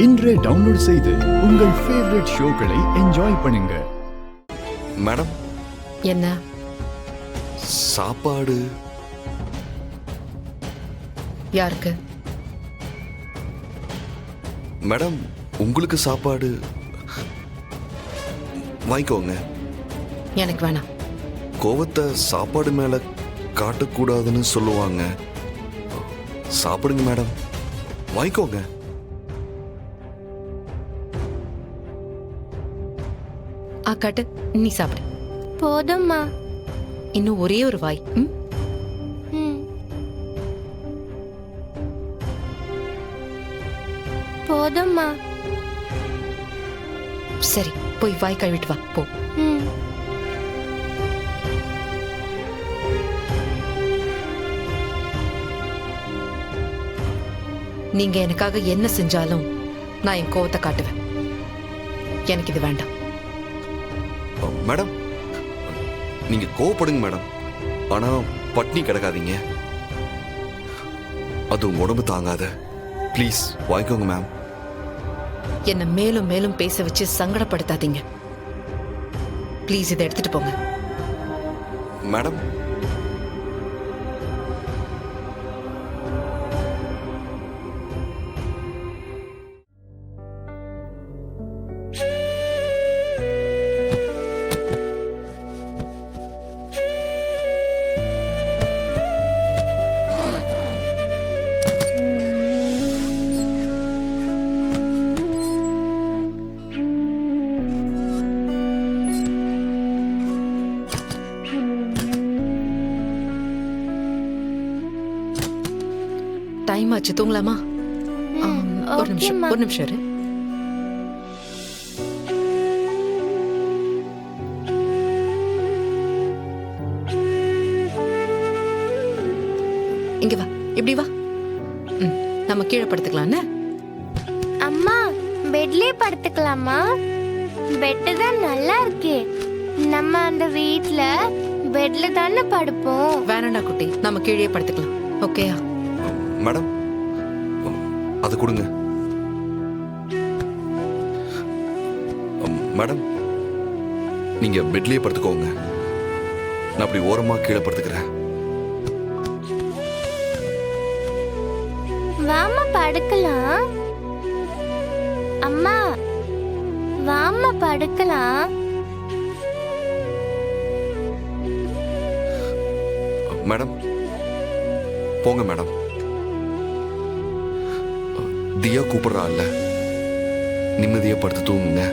இன்றே டவுன்லோட் செய்து உங்கள் ஃபேவரட் ஷோக்களை என்ஜாய் பண்ணுங்க. மேடம், என்ன சாப்பாடு யாருக்கு? மேடம், உங்களுக்கு சாப்பாடு வாங்கிக்கோங்க. எனக்கு வேணாம். கோவத்தை சாப்பாடு மேல காட்டக்கூடாதுன்னு சொல்லுவாங்க. சாப்பிடுங்க மேடம், வாங்கிக்கோங்க. காட்டு, நீ சாப்பிடு. போதும்மா. இன்னும் ஒரே ஒரு வாய். போதும்மா. சரி, போய் வாய் கழுவிட்டு வா போ. நீங்க எனக்காக என்ன செஞ்சாலும் நான் என் கோவத்தை காட்டுவேன். எனக்கு இது வேண்டாம். மேடம், நீங்க கோவப்படுங்க மேடம், ஆனா பட்னி கிடக்காதீங்க. அது உங்க உடம்பு தாங்காத. ப்ளீஸ் வாங்கிக்கோங்க மேம். என்ன மேலும் மேலும் பேச வச்சு சங்கடப்படுத்தாதீங்க. ப்ளீஸ் இதை எடுத்துட்டு போங்க. மேடம், டைம் ஆச்சு, தூங்கலாமா? ஒரு நிமிஷம் இரு. இங்க வா, இப்படி வா. நம்ம கீழே படுத்துக்கலாம்னு. அம்மா, பெட்லயே படுத்துக்கலாமா? பெட்டு தான் நல்லா இருக்கே. நம்ம அந்த வீட்ல பெட்ல தானே படுப்போம். வேணாண்டா குட்டி, நம்ம கீழே படுத்துக்கலாம். ஓகேயா? மேடம், அது கொடுங்க. மேடம், நீங்க பெட்லயே படுத்துக்கோங்க. நான் அப்படி ஓரமா கீழே படுத்துக்கிறேன். வாமா படுக்கலாம். அம்மா, வாமா படுக்கலாம். மேடம், போங்க மேடம். தியா கூப்பிடுறா இல்ல, நிம்மதியா படுத்து தூங்குங்க.